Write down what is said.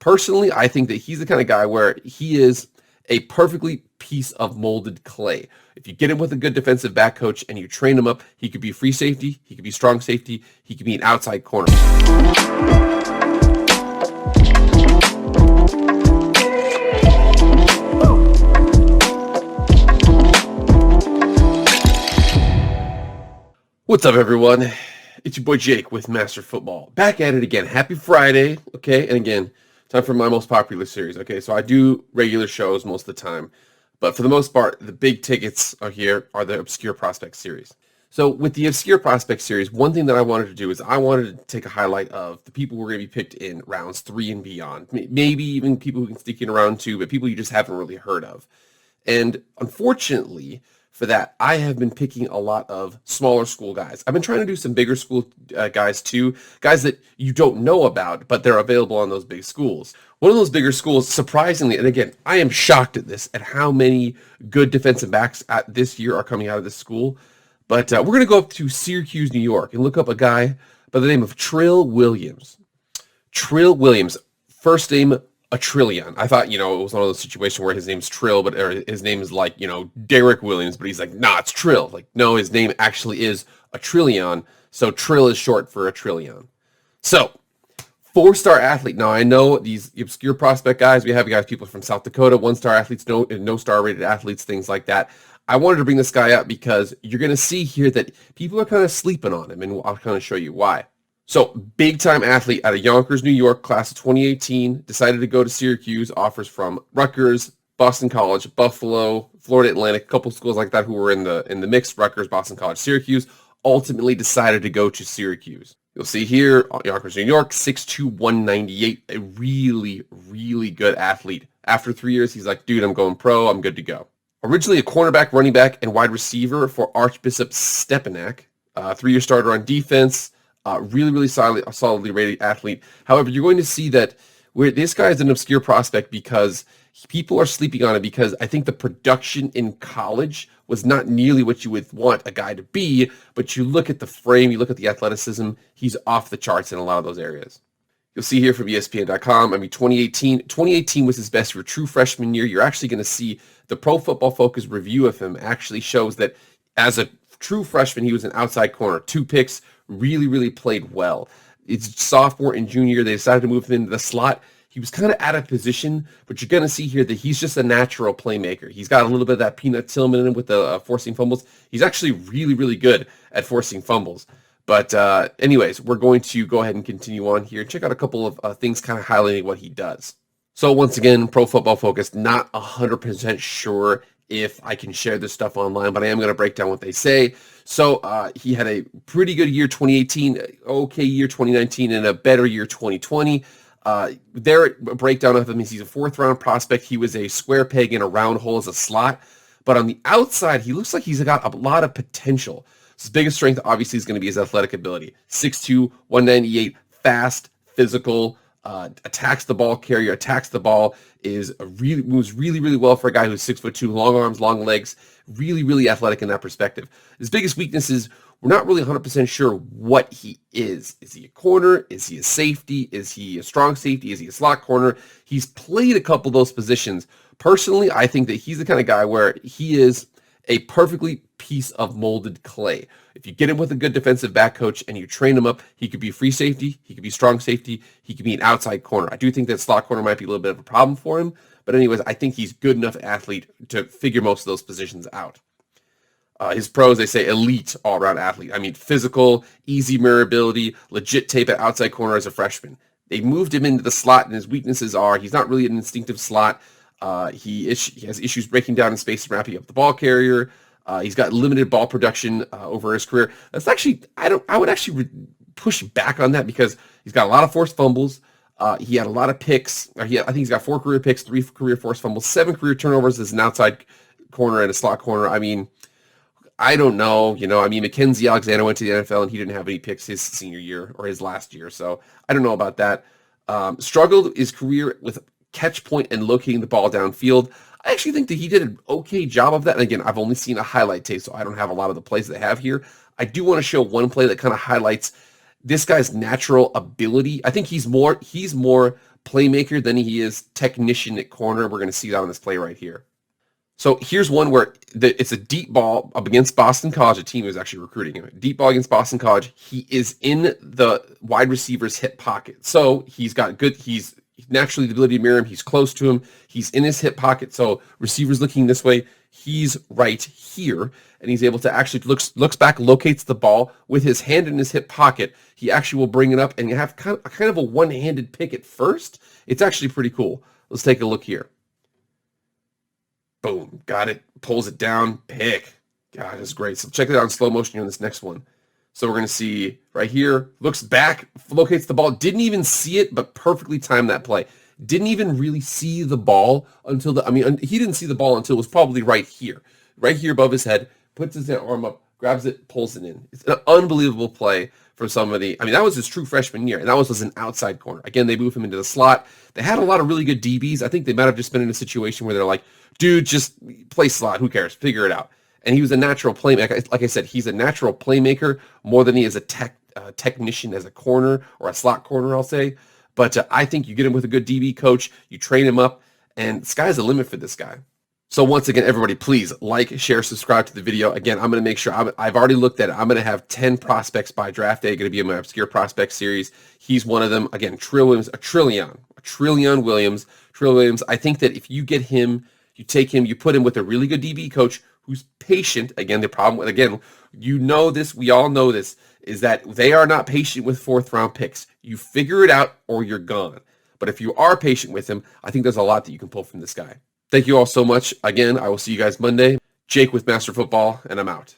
Personally, I think that he's the kind of guy where he is a perfectly piece of molded clay. If you get him with a good defensive back coach and you train him up, he could be free safety, he could be strong safety, he could be an outside corner. What's up, everyone? It's your boy Jake with Master Football. Back at it again. Happy Friday, okay? And again, time for my most popular series, okay? So I do regular shows most of the time, but for the most part, the big tickets are the Obscure Prospect series. So with the Obscure Prospect series, one thing that I wanted to do is I wanted to take a highlight of the people who are going to be picked in rounds 3 and beyond. Maybe even people who can sneak in round 2, but people you just haven't really heard of. And unfortunately, for that, I have been picking a lot of smaller school guys. I've been trying to do some bigger school guys too, guys that you don't know about, but they're available on those big schools. One of those bigger schools, surprisingly, and again, I am shocked at this, at how many good defensive backs this year are coming out of this school. But we're going to go up to Syracuse, New York, and look up a guy by the name of Trill Williams. Trill Williams, first name Atrilleon. I thought, it was one of those situations where his name's Trill, but his name is like, Derek Williams, but he's like, nah, it's Trill. Like, no, his name actually is Atrilleon, so Trill is short for Atrilleon. So, 4-star athlete. Now, I know these obscure prospect guys, we have people from South Dakota, 1-star athletes, no star rated athletes, things like that. I wanted to bring this guy up because you're going to see here that people are kind of sleeping on him, and I'll kind of show you why. So, big-time athlete out of Yonkers, New York, class of 2018, decided to go to Syracuse, offers from Rutgers, Boston College, Buffalo, Florida Atlantic, a couple schools like that who were in the mix, Rutgers, Boston College, Syracuse, ultimately decided to go to Syracuse. You'll see here, Yonkers, New York, 6'2", 198, a really, really good athlete. After 3 years, he's like, dude, I'm going pro, I'm good to go. Originally a cornerback, running back, and wide receiver for Archbishop Stepanak, 3-year starter on defense, really solidly rated athlete. However, you're going to see that this guy is an obscure prospect because people are sleeping on it because I think the production in college was not nearly what you would want a guy to be, but you look at the frame, you look at the athleticism, he's off the charts in a lot of those areas. You'll see here from ESPN.com, 2018 was his best year, true freshman year. You're actually going to see the Pro Football Focus review of him actually shows that as a true freshman, he was an outside corner, 2 picks, really played well. It's sophomore and junior year, they decided to move him into the slot. He was kind of out of position, but you're going to see here that he's just a natural playmaker. He's got a little bit of that Peanut Tillman in him with the forcing fumbles. He's actually really good at forcing fumbles. But anyways, we're going to go ahead and continue on here. Check out a couple of things kind of highlighting what he does. So once again, Pro Football Focus, not 100% sure if I can share this stuff online, but I am going to break down what they say. So he had a pretty good year 2018, okay year 2019, and a better year 2020. Their breakdown of him is he's a 4th-round prospect. He was a square peg in a round hole as a slot. But on the outside, he looks like he's got a lot of potential. His biggest strength, obviously, is going to be his athletic ability. 6'2", 198, fast, physical, attacks the ball carrier, attacks the ball, moves really well for a guy who's 6'2", long arms, long legs, really athletic in that perspective. His biggest weakness is we're not really 100% sure what he is. Is he a corner? Is he a safety? Is he a strong safety? Is he a slot corner? He's played a couple of those positions. Personally, I think that he's the kind of guy where he is a perfectly piece of molded clay. If you get him with a good defensive back coach and you train him up, he could be free safety, he could be strong safety, he could be an outside corner. I do think that slot corner might be a little bit of a problem for him, but anyways, I think he's good enough athlete to figure most of those positions out. His pros, they say elite all-around athlete. Physical, easy mirrorability, legit tape at outside corner as a freshman. They moved him into the slot, and his weaknesses are he's not really an instinctive slot. He has issues breaking down in space and wrapping up the ball carrier. He's got limited ball production over his career. That's actually, I would actually push back on that because he's got a lot of forced fumbles. He had a lot of picks. I think he's got 4 career picks, 3 career forced fumbles, 7 career turnovers as an outside corner and a slot corner. I don't know. Mackenzie Alexander went to the NFL and he didn't have any picks his senior year or his last year. So I don't know about that. Struggled his career with catch point and locating the ball downfield. I actually think that he did an okay job of that. And again, I've only seen a highlight tape, so I don't have a lot of the plays they have here. I do want to show one play that kind of highlights this guy's natural ability. I think he's more playmaker than he is technician at corner. We're going to see that on this play right here. So here's one where it's a deep ball up against Boston College, a team who's actually recruiting him. Deep ball against Boston College. He is in the wide receiver's hip pocket. So he's naturally the ability to mirror him. He's close to him. He's in his hip pocket. So receiver's looking this way. He's right here. And he's able to actually looks back, locates the ball with his hand in his hip pocket. He actually will bring it up and you have kind of a one-handed pick at first. It's actually pretty cool. Let's take a look here. Boom, got it, pulls it down, pick. God, that's great. So check it out in slow motion here on this next one. So we're going to see right here, looks back, locates the ball, didn't even see it, but perfectly timed that play. Didn't even really see the ball until he didn't see the ball until it was probably right here above his head, puts his arm up, grabs it, pulls it in. It's an unbelievable play for somebody. I mean, that was his true freshman year, and that was an outside corner. Again, they moved him into the slot. They had a lot of really good DBs. I think they might have just been in a situation where they're like, dude, just play slot. Who cares? Figure it out. And he was a natural playmaker. Like I said, he's a natural playmaker more than he is a technician as a corner or a slot corner, I'll say. But I think you get him with a good DB coach, you train him up, and the sky's the limit for this guy. So once again, everybody, please like, share, subscribe to the video. Again, I'm going to make sure, I've already looked at it. I'm going to have 10 prospects by draft day, going to be in my Obscure Prospect series. He's one of them. Again, Atrilleon Williams. I think that if you get him, you take him, you put him with a really good DB coach who's patient. Again, the problem with, again, you know this, we all know this, is that they are not patient with 4th round picks. You figure it out or you're gone. But if you are patient with him, I think there's a lot that you can pull from this guy. Thank you all so much. Again, I will see you guys Monday. Jake with Master Football, and I'm out.